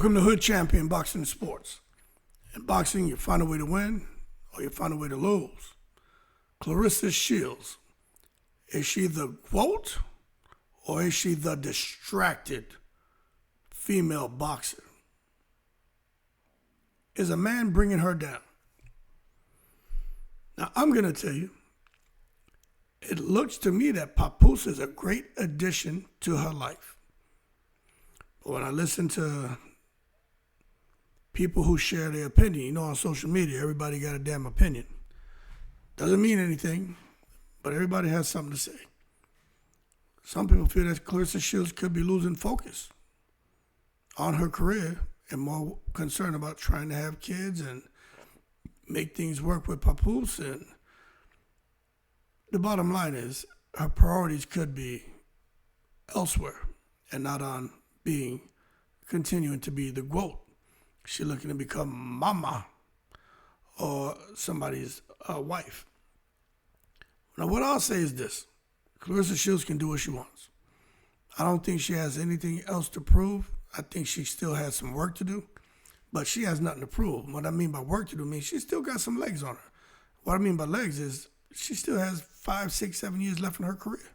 Welcome to Hood Champion Boxing Sports. In boxing, you find a way to win or you find a way to lose. Claressa Shields, is she the GOAT or is she the distracted female boxer? Is a man bringing her down? Now, I'm going to tell you, it looks to me that Papoose is a great addition to her life. But when I listen to people who share their opinion, you know, on social media, everybody got a damn opinion. Doesn't mean anything, but everybody has something to say. Some people feel that Claressa Shields could be losing focus on her career and more concerned about trying to have kids and make things work with Papoose. And the bottom line is her priorities could be elsewhere and not on continuing to be the GOAT. She's looking to become mama or somebody's wife. Now, what I'll say is this. Claressa Shields can do what she wants. I don't think she has anything else to prove. I think she still has some work to do, but she has nothing to prove. What I mean by work to do means she still got some legs on her. What I mean by legs is she still has 5, 6, 7 years left in her career.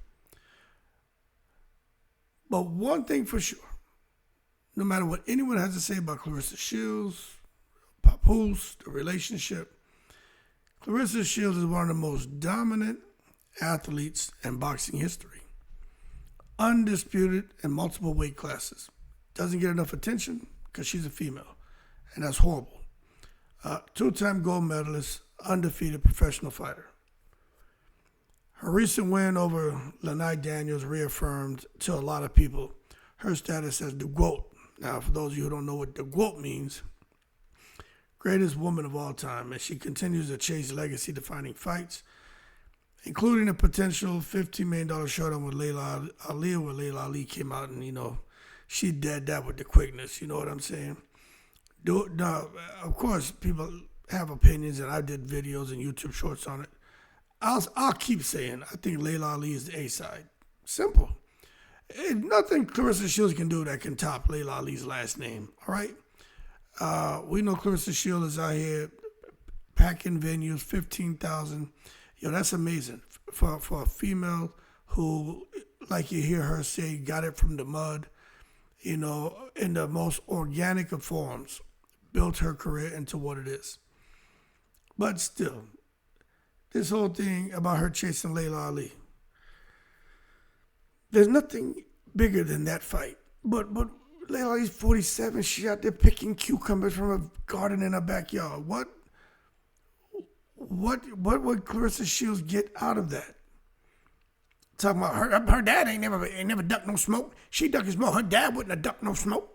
But one thing for sure, no matter what anyone has to say about Claressa Shields, Papoose, the relationship, Claressa Shields is one of the most dominant athletes in boxing history. Undisputed in multiple weight classes. Doesn't get enough attention because she's a female, and that's horrible. Two-time gold medalist, undefeated professional fighter. Her recent win over Lanai Daniels reaffirmed to a lot of people her status as the GOAT. Now, for those of you who don't know what the GOAT means, greatest woman of all time, and she continues to chase legacy-defining fights, including a potential $15 million showdown with Laila Ali, where Laila Ali came out and, she did that with the quickness. You know what I'm saying? Now, of course, people have opinions, and I did videos and YouTube shorts on it. I'll keep saying I think Laila Ali is the A-side. Simple. Ain't nothing Claressa Shields can do that can top Laila Ali's last name, all right? We know Claressa Shields is out here packing venues, 15,000. That's amazing for a female who, like you hear her say, got it from the mud, in the most organic of forms, built her career into what it is. But still, this whole thing about her chasing Laila Ali, there's nothing bigger than that fight. But Laila Ali's 47. She out there picking cucumbers from a garden in her backyard. What would Claressa Shields get out of that? Talking about her dad ain't never ducked no smoke. She ducked smoke. Her dad wouldn't have ducked no smoke.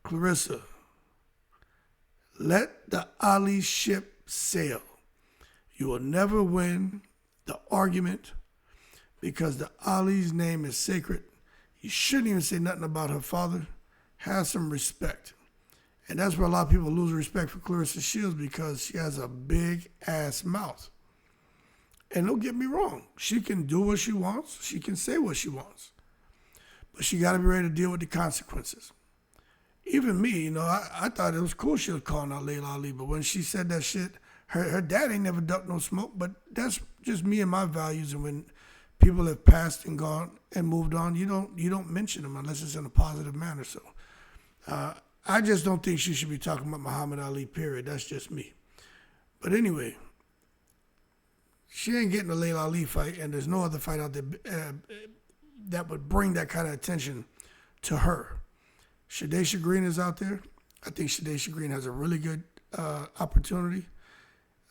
Claressa, let the Ali ship sail. You will never win the argument because the Ali's name is sacred. You shouldn't even say nothing about her father. Have some respect. And that's where a lot of people lose respect for Claressa Shields, because she has a big-ass mouth. And don't get me wrong. She can do what she wants. She can say what she wants. But she got to be ready to deal with the consequences. Even me, I thought it was cool she was calling out Laila Ali, but when she said that shit, her dad ain't never ducked no smoke, but that's just me and my values. And when people have passed and gone and moved on, you don't mention them unless it's in a positive manner. So I just don't think she should be talking about Muhammad Ali, period. That's just me. But anyway, she ain't getting a Laila Ali fight, and there's no other fight out there that would bring that kind of attention to her. Shadasia Green is out there. I think Shadasia Green has a really good opportunity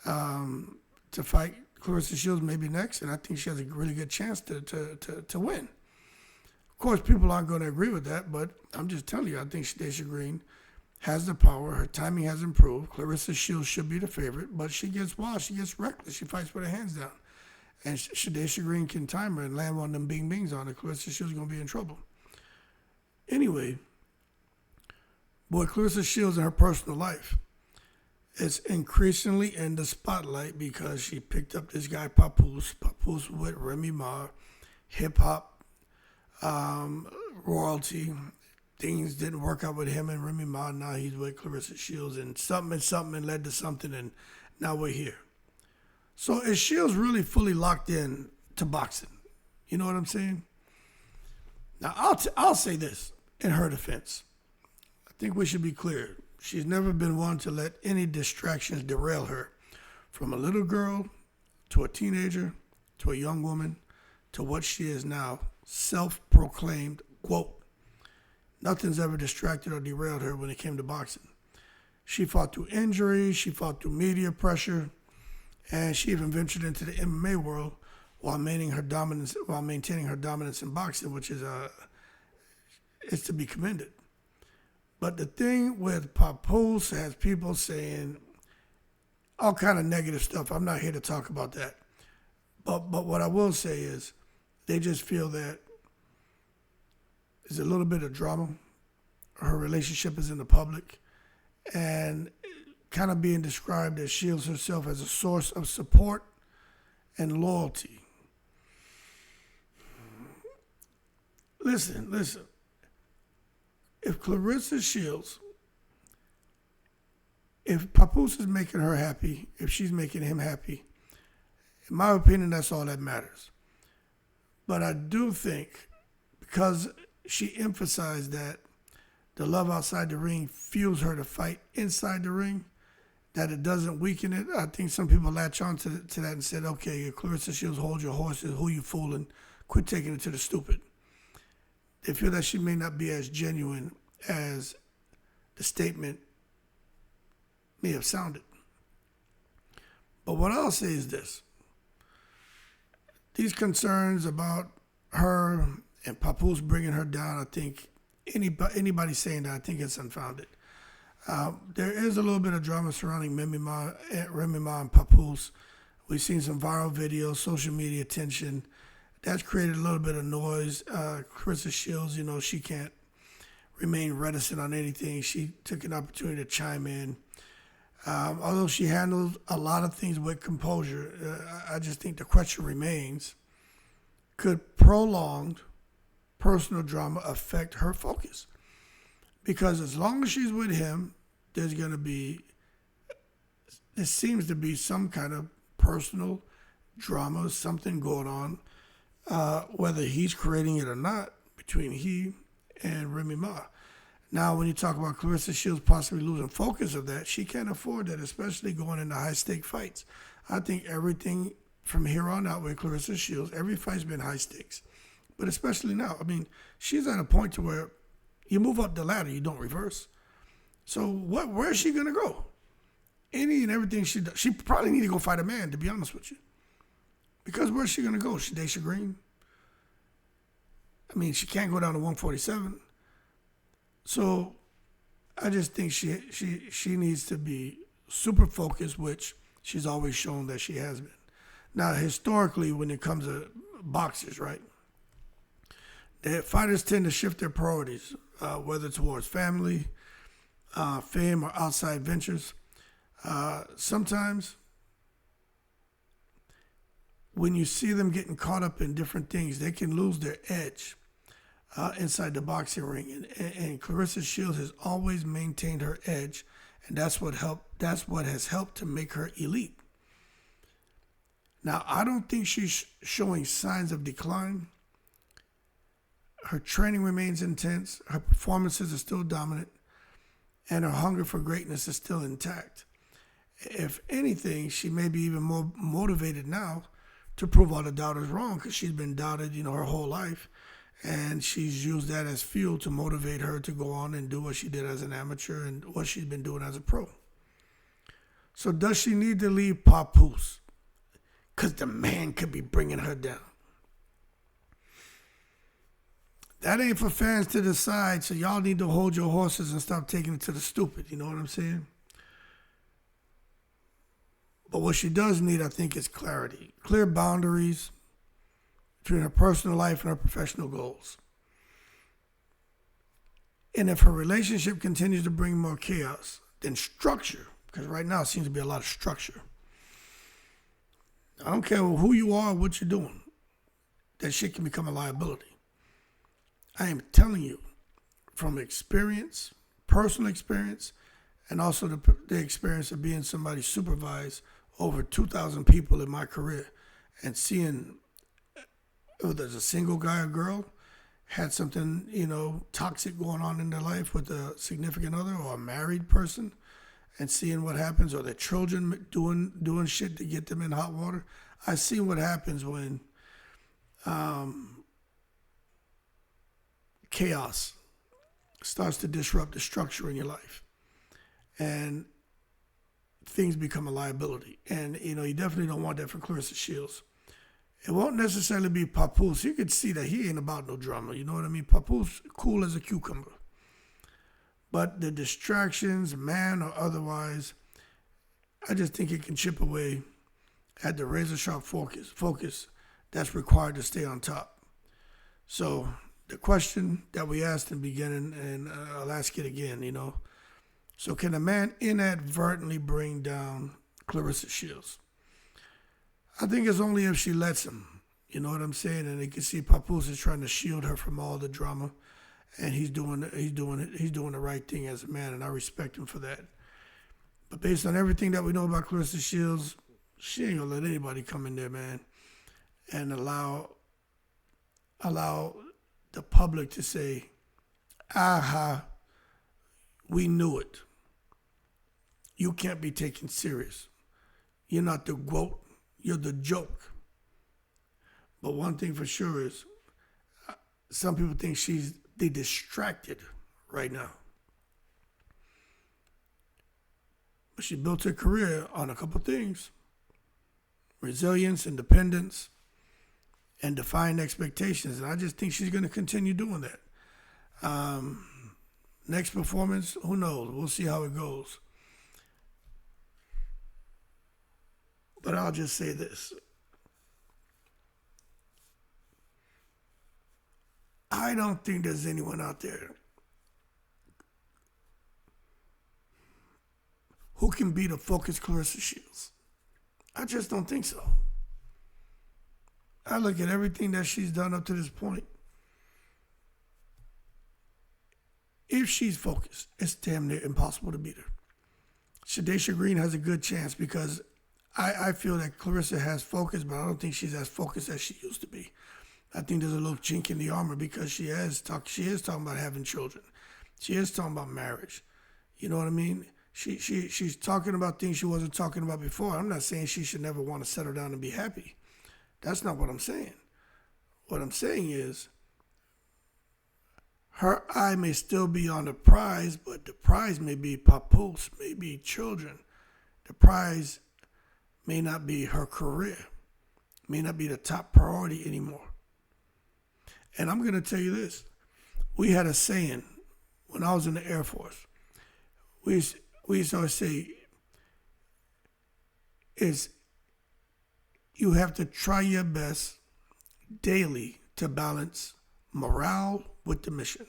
to fight Claressa Shields maybe next, and I think she has a really good chance to win. Of course, people aren't going to agree with that, but I'm just telling you, I think Shadasia Green has the power. Her timing has improved. Claressa Shields should be the favorite, but she gets wild. She gets reckless. She fights with her hands down. And Shadasia Green can time her and land one of them bing-bings on her. Claressa Shields is going to be in trouble. Anyway, boy, Claressa Shields in her personal life is increasingly in the spotlight because she picked up this guy Papoose with Remy Ma, hip-hop royalty. things didn't work out with him and Remy Ma. Now he's with Claressa Shields, and something led to something, and now we're here. So is Shields really fully locked in to boxing? You know what I'm saying? Now, I'll say this in her defense. I think we should be clear. She's never been one to let any distractions derail her. From a little girl to a teenager to a young woman to what she is now, self-proclaimed GOAT. Nothing's ever distracted or derailed her when it came to boxing. She fought through injury, she fought through media pressure, and she even ventured into the MMA world while maintaining her dominance in boxing, which is to be commended. But the thing with Papoose has people saying all kind of negative stuff. I'm not here to talk about that. But what I will say is they just feel that there's a little bit of drama. Her relationship is in the public and kind of being described as Shields herself as a source of support and loyalty. Listen. If Claressa Shields, if Papoose is making her happy, if she's making him happy, in my opinion, that's all that matters. But I do think, because she emphasized that the love outside the ring fuels her to fight inside the ring, that it doesn't weaken it. I think some people latch on to that and said, okay, Claressa Shields, hold your horses, who you fooling, quit taking it to the stupid. They feel that she may not be as genuine as the statement may have sounded. But what I'll say is this. These concerns about her and Papoose bringing her down, I think anybody saying that, I think it's unfounded. There is a little bit of drama surrounding Remy Ma and Papoose. We've seen some viral videos, social media attention. That's created a little bit of noise. Claressa Shields, she can't remain reticent on anything. She took an opportunity to chime in. Although she handled a lot of things with composure, I just think the question remains, could prolonged personal drama affect her focus? Because as long as she's with him, there seems to be some kind of personal drama, something going on, whether he's creating it or not, between he and Remy Ma. Now, when you talk about Claressa Shields possibly losing focus of that, she can't afford that, especially going into high-stake fights. I think everything from here on out with Claressa Shields, every fight's been high stakes. But especially now, she's at a point to where you move up the ladder, you don't reverse. So where is she going to go? Any and everything she does, she probably need to go fight a man, to be honest with you. Because where's she going to go? Shadasia Green? She can't go down to 147. So I just think she needs to be super focused, which she's always shown that she has been. Now, historically, when it comes to boxers, right, the fighters tend to shift their priorities, whether towards family, fame, or outside ventures. Sometimes when you see them getting caught up in different things, they can lose their edge inside the boxing ring. And Claressa Shields has always maintained her edge, and that's what has helped to make her elite. Now, I don't think she's showing signs of decline. Her training remains intense, her performances are still dominant, and her hunger for greatness is still intact. If anything, she may be even more motivated now to prove all the doubters wrong, because she's been doubted, her whole life, and she's used that as fuel to motivate her to go on and do what she did as an amateur and what she's been doing as a pro. So does she need to leave Papoose? Because the man could be bringing her down. That ain't for fans to decide, so y'all need to hold your horses and stop taking it to the stupid, you know what I'm saying? But what she does need, I think, is clarity. Clear boundaries between her personal life and her professional goals. And if her relationship continues to bring more chaos, then structure, because right now it seems to be a lot of structure. I don't care who you are or what you're doing. That shit can become a liability. I am telling you, from experience, personal experience, and also the experience of being somebody supervised over 2,000 people in my career and seeing whether it's a single guy or girl had something, toxic going on in their life with a significant other or a married person and seeing what happens, or their children doing shit to get them in hot water. I see what happens when chaos starts to disrupt the structure in your life and things become a liability. And, you definitely don't want that from Claressa Shields. It won't necessarily be Papoose. You could see that he ain't about no drama. You know what I mean? Papoose, cool as a cucumber. But the distractions, man or otherwise, I just think it can chip away at the razor sharp focus that's required to stay on top. So the question that we asked in the beginning, and I'll ask it again, So can a man inadvertently bring down Claressa Shields? I think it's only if she lets him. You know what I'm saying? And you can see Papoose is trying to shield her from all the drama, and he's doing the right thing as a man, and I respect him for that. But based on everything that we know about Claressa Shields, she ain't gonna let anybody come in there, man, and allow the public to say, aha, we knew it. You can't be taken serious. You're not the GOAT, you're the joke. But one thing for sure is, some people think they distracted right now. But she built her career on a couple things: resilience, independence, and defying expectations. And I just think she's going to continue doing that. Next performance, who knows? We'll see how it goes. But I'll just say this. I don't think there's anyone out there who can beat a focused Claressa Shields. I just don't think so. I look at everything that she's done up to this point. If she's focused, it's damn near impossible to beat her. Shadasia Green has a good chance because I feel that Claressa has focus, but I don't think she's as focused as she used to be. I think there's a little chink in the armor because she is talking about having children. She is talking about marriage. You know what I mean? She's talking about things she wasn't talking about before. I'm not saying she should never want to settle down and be happy. That's not what I'm saying. What I'm saying is her eye may still be on the prize, but the prize may be Papoose, may be children. The prize may not be her career, may not be the top priority anymore. And I'm going to tell you this. We had a saying when I was in the Air Force. We used to always say, you have to try your best daily to balance morale with the mission.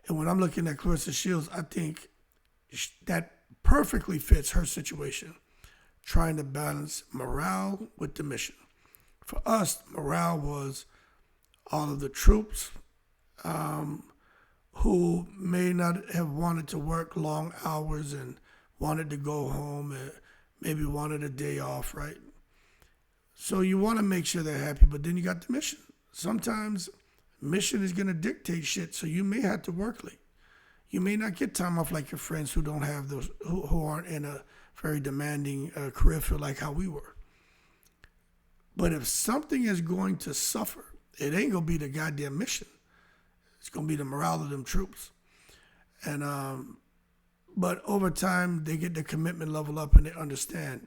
And when I'm looking at Claressa Shields, I think that perfectly fits her situation, trying to balance morale with the mission. For us, morale was all of the troops who may not have wanted to work long hours and wanted to go home and maybe wanted a day off, right? So you want to make sure they're happy, but then you got the mission. Sometimes mission is going to dictate shit, so you may have to work late. You may not get time off like your friends who don't have those, who aren't in a very demanding career field like how we were. But if something is going to suffer, it ain't going to be the goddamn mission. It's going to be the morale of them troops. And but over time, they get the commitment level up and they understand,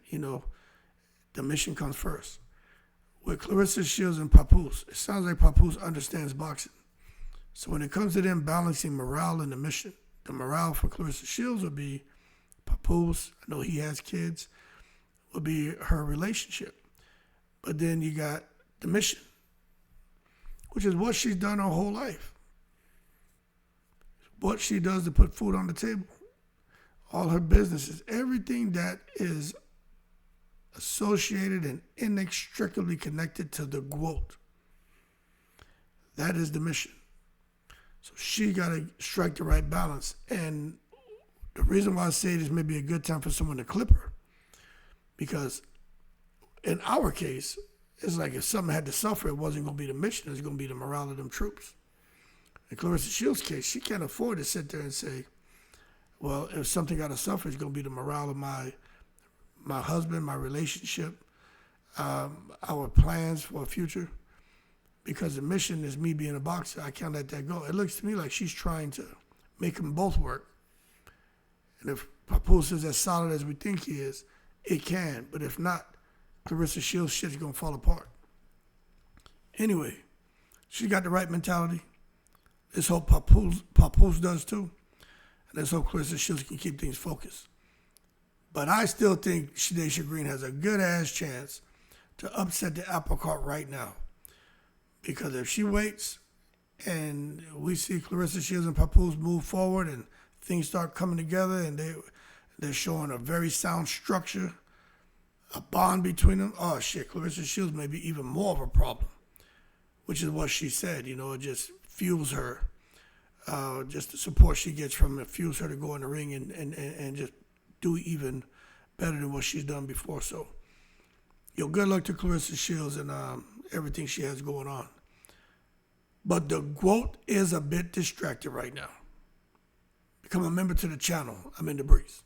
the mission comes first. With Claressa Shields and Papoose, it sounds like Papoose understands boxing. So when it comes to them balancing morale and the mission, the morale for Claressa Shields would be Papoose, I know he has kids, would be her relationship. But then you got the mission, which is what she's done her whole life. What she does to put food on the table. All her businesses, everything that is associated and inextricably connected to the GOAT. That is the mission. So she got to strike the right balance. And the reason why I say this may be a good time for someone to clip her, because in our case, it's like if something had to suffer, it wasn't going to be the mission, it was going to be the morale of them troops. In Claressa Shields' case, she can't afford to sit there and say, well, if something got to suffer, it's going to be the morale of my husband, my relationship, our plans for a future. Because the mission is me being a boxer, I can't let that go. It looks to me like she's trying to make them both work. And if Papoose is as solid as we think he is, it can. But if not, Claressa Shields' shit's going to fall apart. Anyway, she got the right mentality. Let's hope Papoose does too. And let's hope Claressa Shields can keep things focused. But I still think Shadasia Green has a good-ass chance to upset the apple cart right now. Because if she waits and we see Claressa Shields and Papoose move forward and things start coming together and they're showing a very sound structure, a bond between them, oh shit, Claressa Shields may be even more of a problem, which is what she said. You know, it just fuels her. Just the support she gets from it fuels her to go in the ring and just do even better than what she's done before. So, good luck to Claressa Shields and everything she has going on. But the GWOAT is a bit distracted right now. Become a member to the channel. I'm in the breeze.